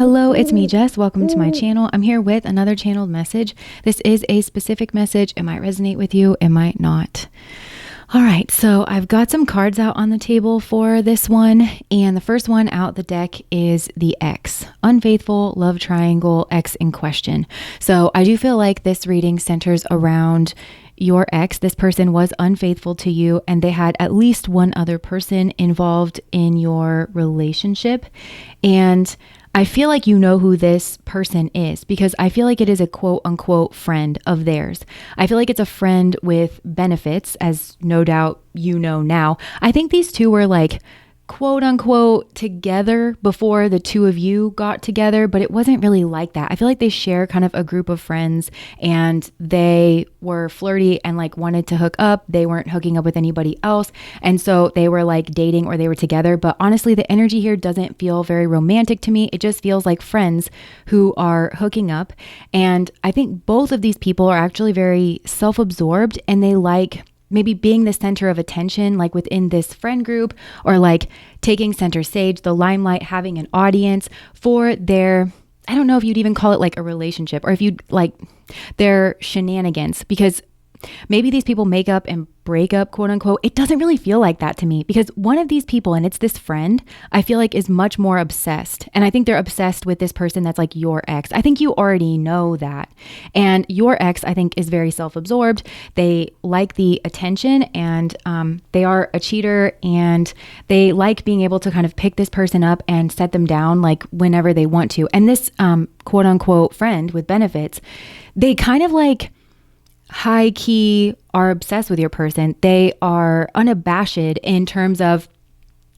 Hello, it's me, Jess. Welcome to my channel. I'm here with another channeled message. This is a specific message. It might resonate with you, it might not. All right, so I've got some cards out on the table for this one, and the first one out the deck is the X, unfaithful, love triangle, X in question. So I do feel like this reading centers around your ex. This person was unfaithful to you, and they had at least one other person involved in your relationship. And I feel like you know who this person is because I feel like it is a quote unquote friend of theirs. I feel like it's a friend with benefits, as no doubt you know now. I think these two were like quote unquote together before the two of you got together, but it wasn't really like that. I feel like they share kind of a group of friends and they were flirty and like wanted to hook up. They weren't hooking up with anybody else. And so they were like dating or they were together. But honestly, the energy here doesn't feel very romantic to me. It just feels like friends who are hooking up. And I think both of these people are actually very self-absorbed and they like maybe being the center of attention, like within this friend group, or like taking center stage, the limelight, having an audience for their, I don't know if you'd even call it like a relationship or if you'd like their shenanigans, because maybe these people make up and break up, quote unquote. It doesn't really feel like that to me because one of these people, and it's this friend, I feel like is much more obsessed. And I think they're obsessed with this person that's like your ex. I think you already know that. And your ex, I think, is very self-absorbed. They like the attention and they are a cheater and they like being able to kind of pick this person up and set them down like whenever they want to. And this quote unquote friend with benefits, they kind of like high key are obsessed with your person. They are unabashed in terms of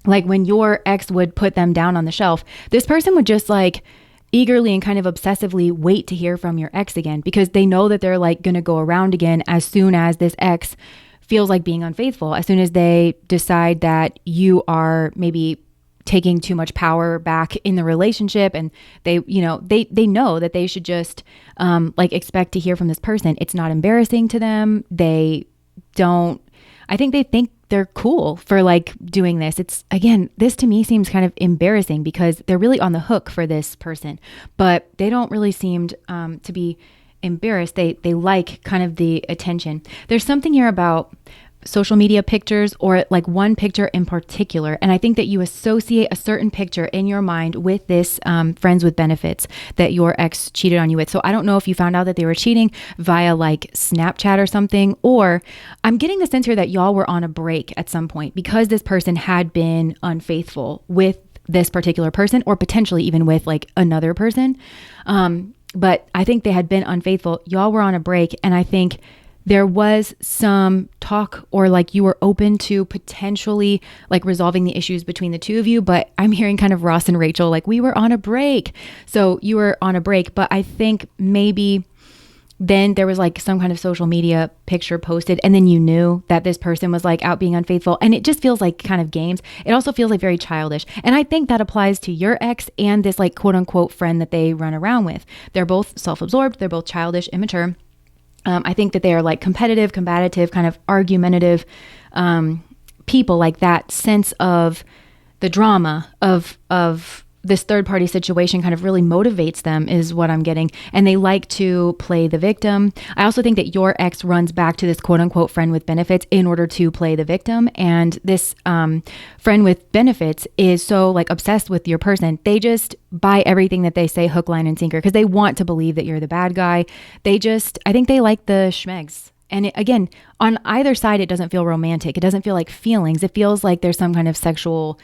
like when your ex would put them down on the shelf, this person would just like eagerly and kind of obsessively wait to hear from your ex again because they know that they're like going to go around again as soon as this ex feels like being unfaithful, as soon as they decide that you are maybe taking too much power back in the relationship and they know that they should just like expect to hear from this person. It's not embarrassing to them. I think they think they're cool for like doing this. It's again, this to me seems kind of embarrassing because they're really on the hook for this person, but they don't really seem to be embarrassed. They like kind of the attention. There's something here about social media pictures or like one picture in particular. And I think that you associate a certain picture in your mind with this friends with benefits that your ex cheated on you with. So I don't know if you found out that they were cheating via like Snapchat or something, or I'm getting the sense here that y'all were on a break at some point because this person had been unfaithful with this particular person or potentially even with like another person. But I think they had been unfaithful. Y'all were on a break. And I think there was some talk or like you were open to potentially like resolving the issues between the two of you. But I'm hearing kind of Ross and Rachel, like we were on a break. So you were on a break, but I think maybe then there was like some kind of social media picture posted and then you knew that this person was like out being unfaithful. And it just feels like kind of games. It also feels like very childish. And I think that applies to your ex and this like quote unquote friend that they run around with. They're both self-absorbed. They're both childish, immature. I think that they are like competitive, combative, kind of argumentative people. Like that sense of the drama of this third party situation kind of really motivates them is what I'm getting. And they like to play the victim. I also think that your ex runs back to this quote unquote friend with benefits in order to play the victim. And this friend with benefits is so like obsessed with your person. They just buy everything that they say hook, line, and sinker because they want to believe that you're the bad guy. I think they like the schmegs. And again, on either side, it doesn't feel romantic. It doesn't feel like feelings. It feels like there's some kind of sexual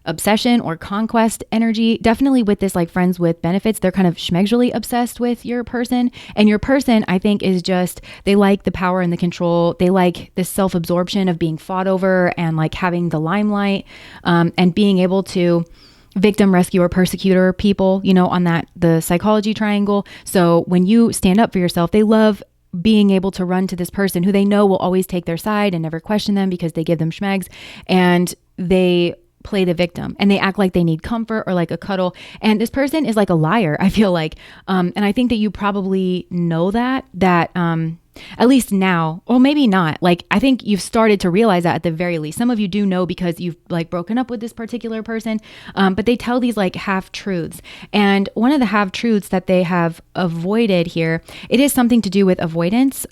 obsession or conquest energy. Definitely with this like friends with benefits, they're kind of schmegsually obsessed with your person. And your person, I think, is just, they like the power and the control. They like this self-absorption of being fought over and like having the limelight and being able to victim, rescuer, persecutor people, on the psychology triangle. So when you stand up for yourself, they love being able to run to this person who they know will always take their side and never question them because they give them schmegs, and they play the victim and they act like they need comfort or like a cuddle. And this person is like a liar, I feel like. And I think that you probably know that at least now, or maybe not. Like, I think you've started to realize that at the very least. Some of you do know because you've like broken up with this particular person, but they tell these like half truths. And one of the half truths that they have avoided here, it is something to do with avoidance.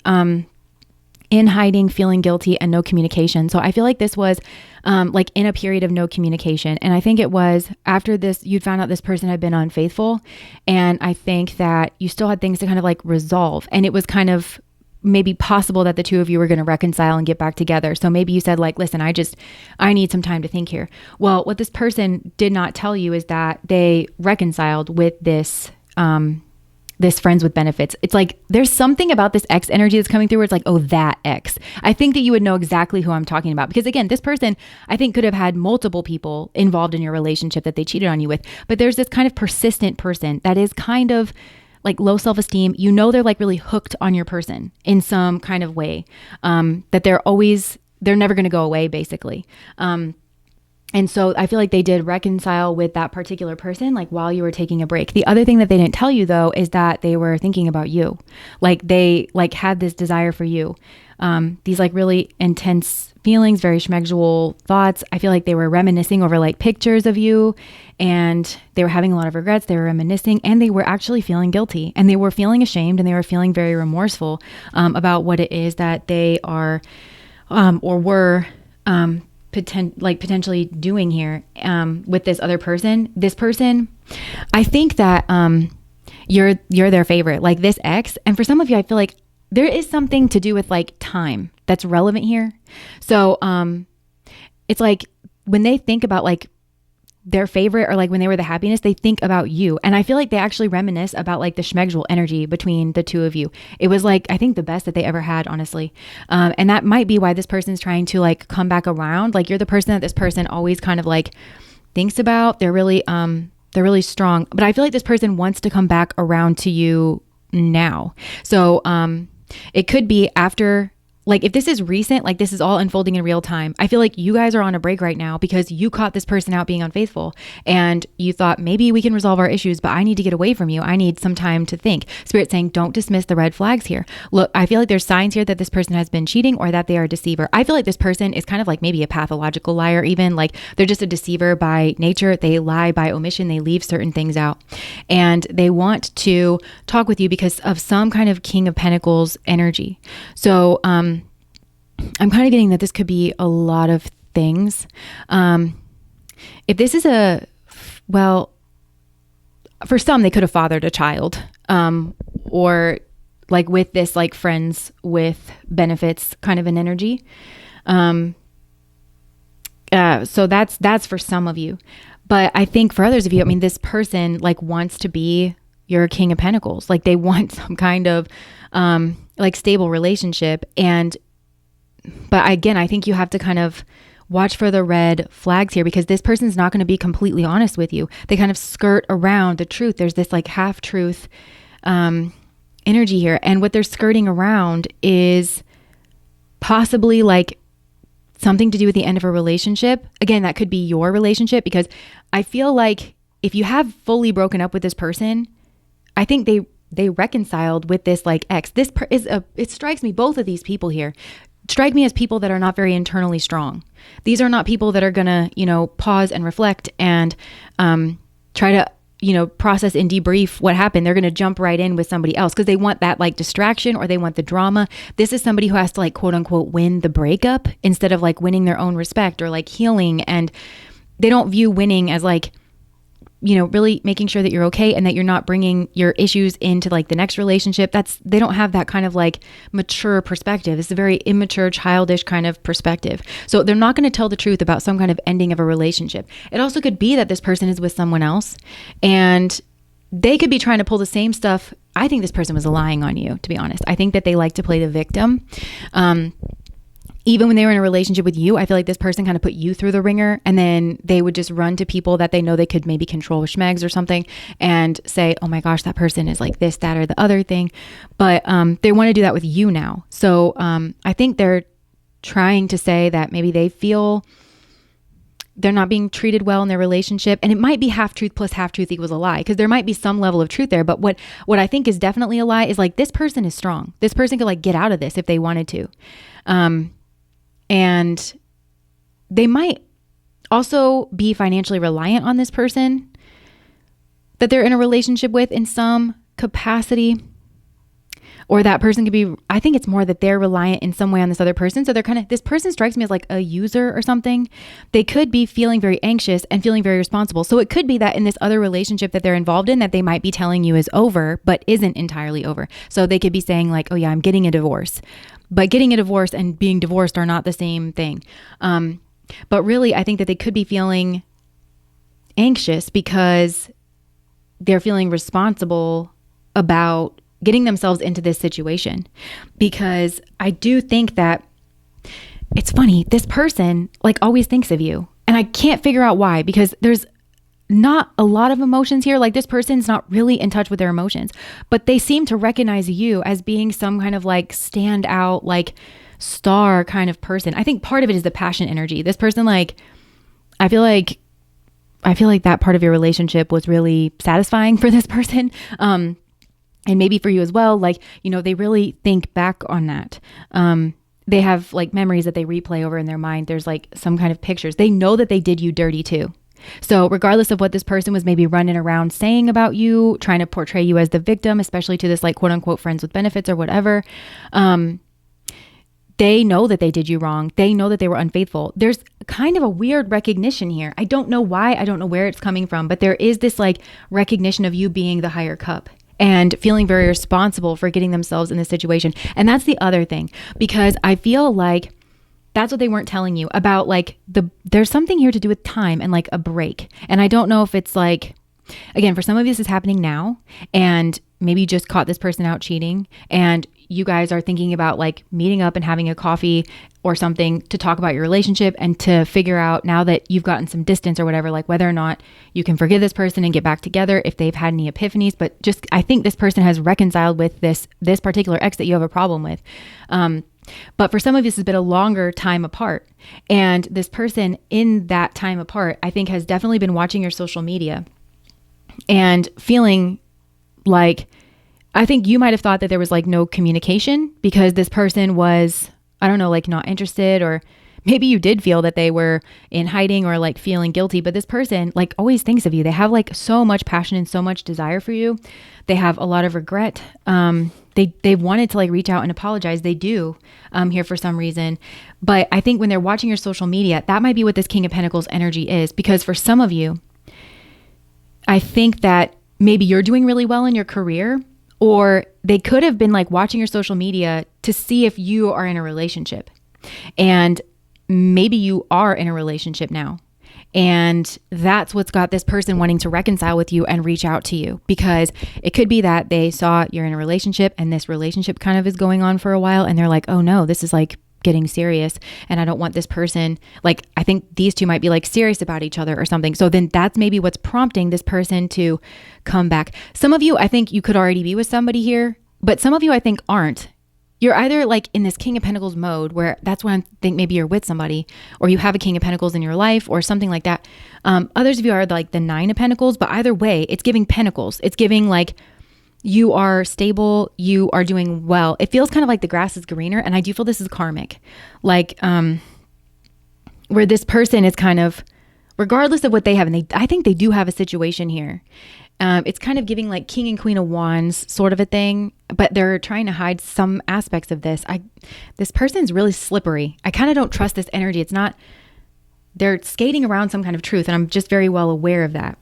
In hiding, feeling guilty, and no communication. So I feel like this was like in a period of no communication. And I think it was after this, you'd found out this person had been unfaithful. And I think that you still had things to kind of like resolve. And it was kind of maybe possible that the two of you were going to reconcile and get back together. So maybe you said like, listen, I need some time to think here. Well, what this person did not tell you is that they reconciled with this friends with benefits. It's like, there's something about this X energy that's coming through where it's like, oh, that X. I think that you would know exactly who I'm talking about, because again, this person, I think, could have had multiple people involved in your relationship that they cheated on you with. But there's this kind of persistent person that is kind of like low self-esteem. You know, they're like really hooked on your person in some kind of way, that they're never going to go away, basically. And so I feel like they did reconcile with that particular person, like while you were taking a break. The other thing that they didn't tell you though, is that they were thinking about you. Like they like had this desire for you. These like really intense feelings, very schmegsual thoughts. I feel like they were reminiscing over like pictures of you, and they were having a lot of regrets. They were reminiscing, and they were actually feeling guilty, and they were feeling ashamed, and they were feeling very remorseful, about what it is that they are, or were, potentially doing here, with this other person. This person, I think that, you're their favorite, like this ex. And for some of you, I feel like there is something to do with like time that's relevant here. So, it's like when they think about like their favorite, or like when they were the happiness, they think about you. And I feel like they actually reminisce about like the schmegsual energy between the two of you. It was like, I think the best that they ever had, honestly. And that might be why this person's trying to like come back around. Like you're the person that this person always kind of like thinks about. They're really strong, but I feel like this person wants to come back around to you now. So, it could be after, like if this is recent, like this is all unfolding in real time. I feel like you guys are on a break right now because you caught this person out being unfaithful, and you thought maybe we can resolve our issues, but I need to get away from you. I need some time to think. Spirit saying, don't dismiss the red flags here. Look, I feel like there's signs here that this person has been cheating, or that they are a deceiver. I feel like this person is kind of like maybe a pathological liar, even like they're just a deceiver by nature. They lie by omission. They leave certain things out, and they want to talk with you because of some kind of King of Pentacles energy. So, I'm kind of getting that this could be a lot of things. If this is well, for some, they could have fathered a child, or like with this, like friends with benefits kind of an energy. So that's for some of you, but I think for others of you, I mean, this person like wants to be your King of Pentacles. Like they want some kind of, like stable relationship. But again, I think you have to kind of watch for the red flags here, because this person's not going to be completely honest with you. They kind of skirt around the truth. There's this like half truth energy here. And what they're skirting around is possibly like something to do with the end of a relationship. Again, that could be your relationship, because I feel like if you have fully broken up with this person, I think they reconciled with this like ex. It strikes me, both of these people here strike me as people that are not very internally strong. These are not people that are gonna, pause and reflect and try to, process and debrief what happened. They're gonna jump right in with somebody else because they want that like distraction, or they want the drama. This is somebody who has to like quote unquote win the breakup instead of like winning their own respect or like healing. And they don't view winning as like, really making sure that you're okay and that you're not bringing your issues into like the next relationship. They don't have that kind of like mature perspective. It's a very immature, childish kind of perspective. So they're not going to tell the truth about some kind of ending of a relationship. It also could be that this person is with someone else, and they could be trying to pull the same stuff. I think this person was lying on you, to be honest. I think that they like to play the victim. Even when they were in a relationship with you, I feel like this person kind of put you through the ringer, and then they would just run to people that they know they could maybe control with schmegs or something and say, oh my gosh, that person is like this, that, or the other thing. But they want to do that with you now. So I think they're trying to say that maybe they feel they're not being treated well in their relationship. And it might be half truth plus half truth equals a lie, because there might be some level of truth there. But what I think is definitely a lie is like, this person is strong. This person could like get out of this if they wanted to. And they might also be financially reliant on this person that they're in a relationship with in some capacity. Or that person could be, I think it's more that they're reliant in some way on this other person. So they're kind of, this person strikes me as like a user or something. They could be feeling very anxious and feeling very responsible. So it could be that in this other relationship that they're involved in, that they might be telling you is over, but isn't entirely over. So they could be saying like, oh yeah, I'm getting a divorce. But getting a divorce and being divorced are not the same thing. But really, I think that they could be feeling anxious because they're feeling responsible about getting themselves into this situation. Because I do think that it's funny, this person like always thinks of you, and I can't figure out why, because there's not a lot of emotions here. Like, this person's not really in touch with their emotions, but they seem to recognize you as being some kind of like stand out, like star kind of person. I think part of it is the passion energy. This person, like, I feel like that part of your relationship was really satisfying for this person. And maybe for you as well, like, you know, they really think back on that. They have like memories that they replay over in their mind. There's like some kind of pictures. They know that they did you dirty too. So regardless of what this person was maybe running around saying about you, trying to portray you as the victim, especially to this like quote unquote friends with benefits or whatever, they know that they did you wrong. They know that they were unfaithful. There's kind of a weird recognition here. I don't know why. I don't know where it's coming from, but there is this like recognition of you being the higher cup and feeling very responsible for getting themselves in this situation. And that's the other thing, because I feel like that's what they weren't telling you about, like there's something here to do with time and like a break. And I don't know if it's like, again, for some of you, this is happening now, and maybe you just caught this person out cheating and you guys are thinking about like meeting up and having a coffee or something to talk about your relationship and to figure out, now that you've gotten some distance or whatever, like whether or not you can forgive this person and get back together, if they've had any epiphanies. But just, I think this person has reconciled with this particular ex that you have a problem with. But for some of you, this has been a longer time apart. And this person in that time apart, I think, has definitely been watching your social media and feeling like, I think you might have thought that there was like no communication because this person was, I don't know, like not interested, or maybe you did feel that they were in hiding or like feeling guilty, but this person like always thinks of you. They have like so much passion and so much desire for you. They have a lot of regret. They've wanted to like reach out and apologize. They do here for some reason. But I think when they're watching your social media, that might be what this King of Pentacles energy is, because for some of you, I think that maybe you're doing really well in your career, or they could have been like watching your social media to see if you are in a relationship. And maybe you are in a relationship now. And that's what's got this person wanting to reconcile with you and reach out to you, because it could be that they saw you're in a relationship and this relationship kind of is going on for a while. And they're like, oh no, this is like getting serious. And I don't want this person, like, I think these two might be like serious about each other or something. So then that's maybe what's prompting this person to come back. Some of you, I think you could already be with somebody here, but some of you I think aren't. You're either like in this King of Pentacles mode where that's when I think maybe you're with somebody, or you have a King of Pentacles in your life or something like that. Others of you are like the Nine of Pentacles, but either way, it's giving Pentacles. It's giving like you are stable, you are doing well. It feels kind of like the grass is greener. And I do feel this is karmic, like where this person is kind of, regardless of what they have, and I think they do have a situation here. It's kind of giving like King and Queen of Wands sort of a thing, but they're trying to hide some aspects of this. This person's really slippery. I kind of don't trust this energy. It's not, they're skating around some kind of truth, and I'm just very well aware of that.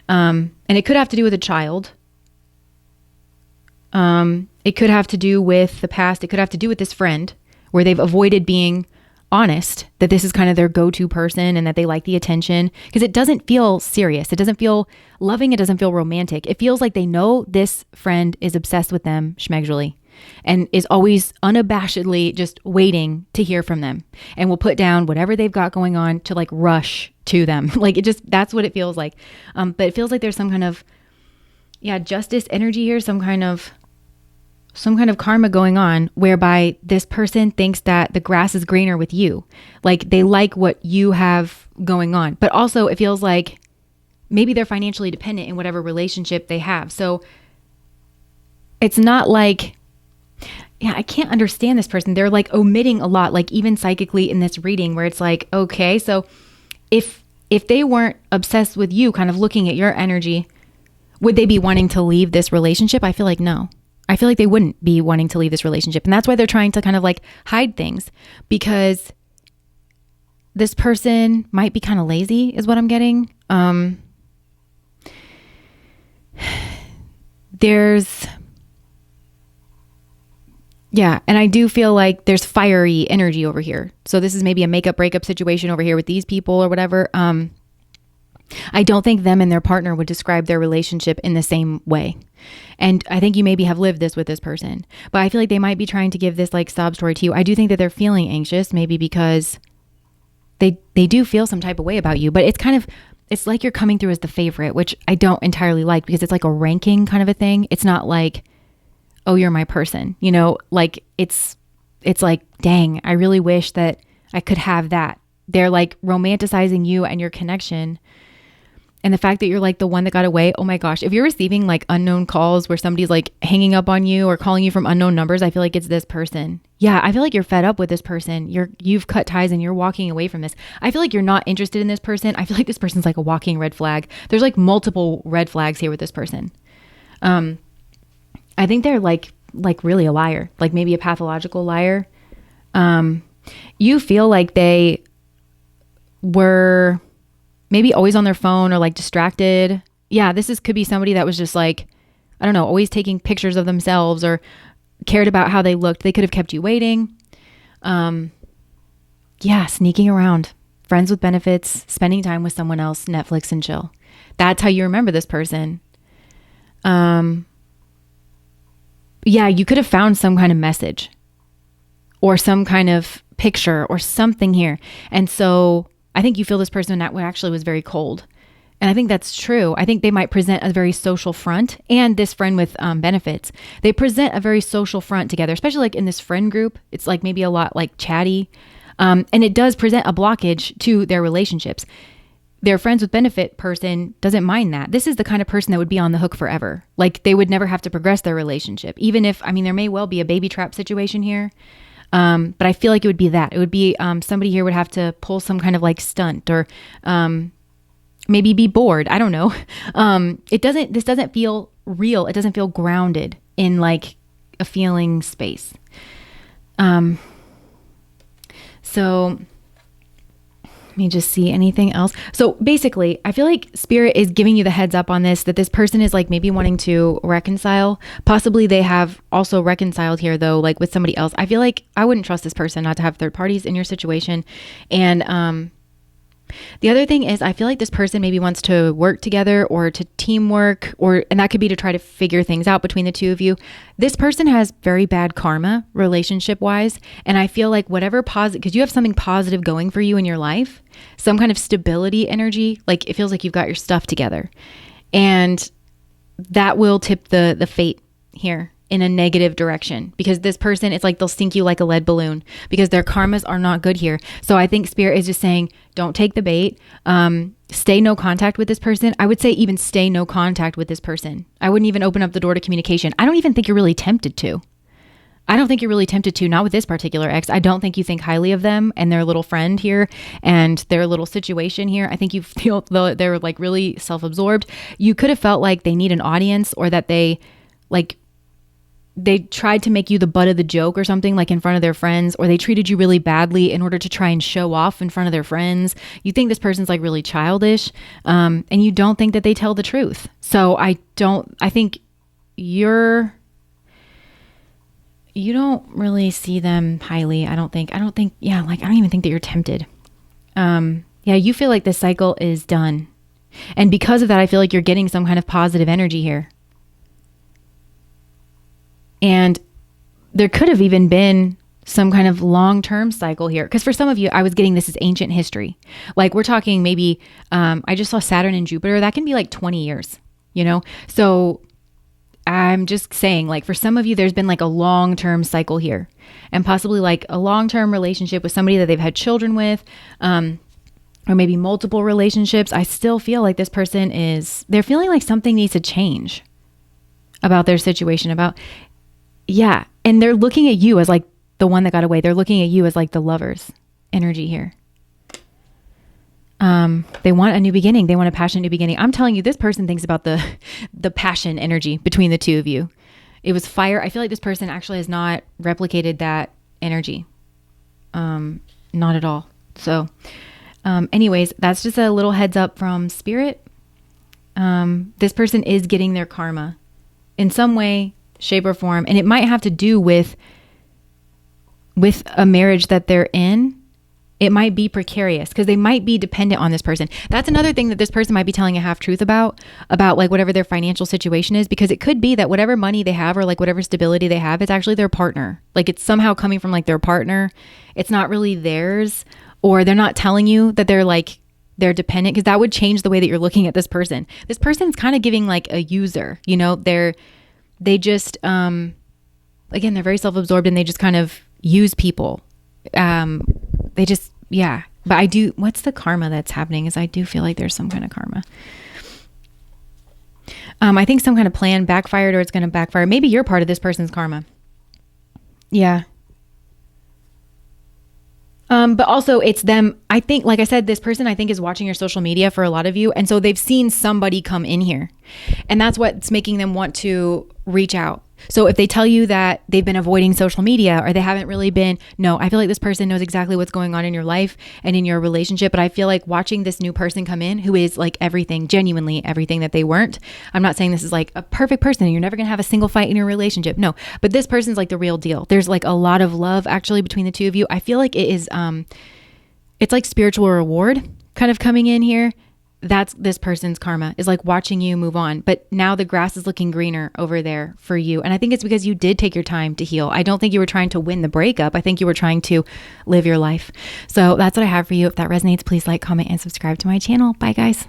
And it could have to do with a child. It could have to do with the past. It could have to do with this friend where they've avoided being honest that this is kind of their go-to person and that they like the attention, because it doesn't feel serious. It doesn't feel loving. It doesn't feel romantic. It feels like they know this friend is obsessed with them schmeggerly and is always unabashedly just waiting to hear from them, and will put down whatever they've got going on to like rush to them. Like it just, that's what it feels like. But it feels like there's some kind of, justice energy here, some kind of karma going on, whereby this person thinks that the grass is greener with you. Like they like what you have going on. But also it feels like maybe they're financially dependent in whatever relationship they have. So it's not like, I can't understand this person. They're like omitting a lot, like even psychically in this reading, where it's like, okay, so if they weren't obsessed with you, kind of looking at your energy, would they be wanting to leave this relationship? I feel like no. I feel like they wouldn't be wanting to leave this relationship. And that's why they're trying to kind of like hide things, because this person might be kind of lazy is what I'm getting. And I do feel like there's fiery energy over here. So this is maybe a makeup breakup situation over here with these people or whatever. I don't think them and their partner would describe their relationship in the same way. And I think you maybe have lived this with this person, but I feel like they might be trying to give this like sob story to you. I do think that they're feeling anxious, maybe because they do feel some type of way about you, but it's like you're coming through as the favorite, which I don't entirely like, because it's like a ranking kind of a thing. It's not like, oh, you're my person, like it's like, dang, I really wish that I could have that. They're like romanticizing you and your connection. And the fact that you're like the one that got away. Oh my gosh. If you're receiving like unknown calls where somebody's like hanging up on you or calling you from unknown numbers, I feel like it's this person. Yeah. I feel like you're fed up with this person. You've cut ties and you're walking away from this. I feel like you're not interested in this person. I feel like this person's like a walking red flag. There's like multiple red flags here with this person. I think they're like really a liar, like maybe a pathological liar. You feel like they were maybe always on their phone or like distracted. Yeah, could be somebody that was just like, I don't know, always taking pictures of themselves or cared about how they looked. They could have kept you waiting. Sneaking around, friends with benefits, spending time with someone else, Netflix and chill. That's how you remember this person. You could have found some kind of message or some kind of picture or something here. And so I think you feel this person that actually was very cold. And I think that's true. I think they might present a very social front, and this friend with benefits, they present a very social front together, especially like in this friend group. It's like maybe a lot like chatty. And it does present a blockage to their relationships. Their friends with benefit person doesn't mind that. This is the kind of person that would be on the hook forever. Like they would never have to progress their relationship. Even if, there may well be a baby trap situation here. But I feel like it would be that. It would be somebody here would have to pull some kind of like stunt or maybe be bored. I don't know. This doesn't feel real. It doesn't feel grounded in like a feeling space. So let me just see anything else. So basically, I feel like Spirit is giving you the heads up on this, that this person is like maybe wanting to reconcile. Possibly they have also reconciled here though, like with somebody else. I feel like I wouldn't trust this person not to have third parties in your situation. And the other thing is I feel like this person maybe wants to work together or to teamwork, and that could be to try to figure things out between the two of you. This person has very bad karma relationship wise. And I feel like whatever positive, because you have something positive going for you in your life, some kind of stability energy, like it feels like you've got your stuff together, and that will tip the fate here in a negative direction, because this person, it's like they'll sink you like a lead balloon because their karmas are not good here. So I think Spirit is just saying, don't take the bait. Stay no contact with this person. I would say even stay no contact with this person. I wouldn't even open up the door to communication. I don't even think you're really tempted to. Not with this particular ex. I don't think you think highly of them and their little friend here and their little situation here. I think you feel they're like really self-absorbed. You could have felt like they need an audience, or that they tried to make you the butt of the joke or something, like in front of their friends, or they treated you really badly in order to try and show off in front of their friends. You think this person's like really childish, and you don't think that they tell the truth. So I think you don't really see them highly. I don't even think that you're tempted. You feel like this cycle is done. And because of that, I feel like you're getting some kind of positive energy here. And there could have even been some kind of long-term cycle here. Because for some of you, I was getting this as ancient history. Like we're talking maybe, I just saw Saturn and Jupiter. That can be like 20 years, So I'm just saying, like for some of you, there's been like a long-term cycle here, and possibly like a long-term relationship with somebody that they've had children with. or maybe multiple relationships, I still feel like this person they're feeling like something needs to change about their situation, and they're looking at you as like the one that got away. They're looking at you as like the lover's energy here. They want a new beginning. They want a passionate new beginning. I'm telling you, this person thinks about the passion energy between the two of you. It was fire. I feel like this person actually has not replicated that energy. Not at all. So, anyways, that's just a little heads up from spirit. This person is getting their karma in some way, shape, or form. And it might have to do with a marriage that they're in. It might be precarious because they might be dependent on this person. That's another thing that this person might be telling a half truth about like whatever their financial situation is, because it could be that whatever money they have or like whatever stability they have, it's actually their partner. Like it's somehow coming from like their partner. It's not really theirs, or they're not telling you that they're dependent, because that would change the way that you're looking at this person. This person's kind of giving like a user, they just, again, they're very self-absorbed and they just kind of use people. But what's the karma that's happening is I do feel like there's some kind of karma. I think some kind of plan backfired, or it's going to backfire. Maybe you're part of this person's karma. Yeah. But also it's them. I think, like I said, this person I think is watching your social media for a lot of you. And so they've seen somebody come in here, and that's what's making them want to reach out. So if they tell you that they've been avoiding social media or they haven't really been, no, I feel like this person knows exactly what's going on in your life and in your relationship. But I feel like watching this new person come in who is like everything, genuinely everything that they weren't. I'm not saying this is like a perfect person and you're never going to have a single fight in your relationship. No, but this person's like the real deal. There's like a lot of love actually between the two of you. I feel like it is, it's like spiritual reward kind of coming in here. That's this person's karma, is like watching you move on. But now the grass is looking greener over there for you. And I think it's because you did take your time to heal. I don't think you were trying to win the breakup. I think you were trying to live your life. So that's what I have for you. If that resonates, please like, comment, and subscribe to my channel. Bye, guys.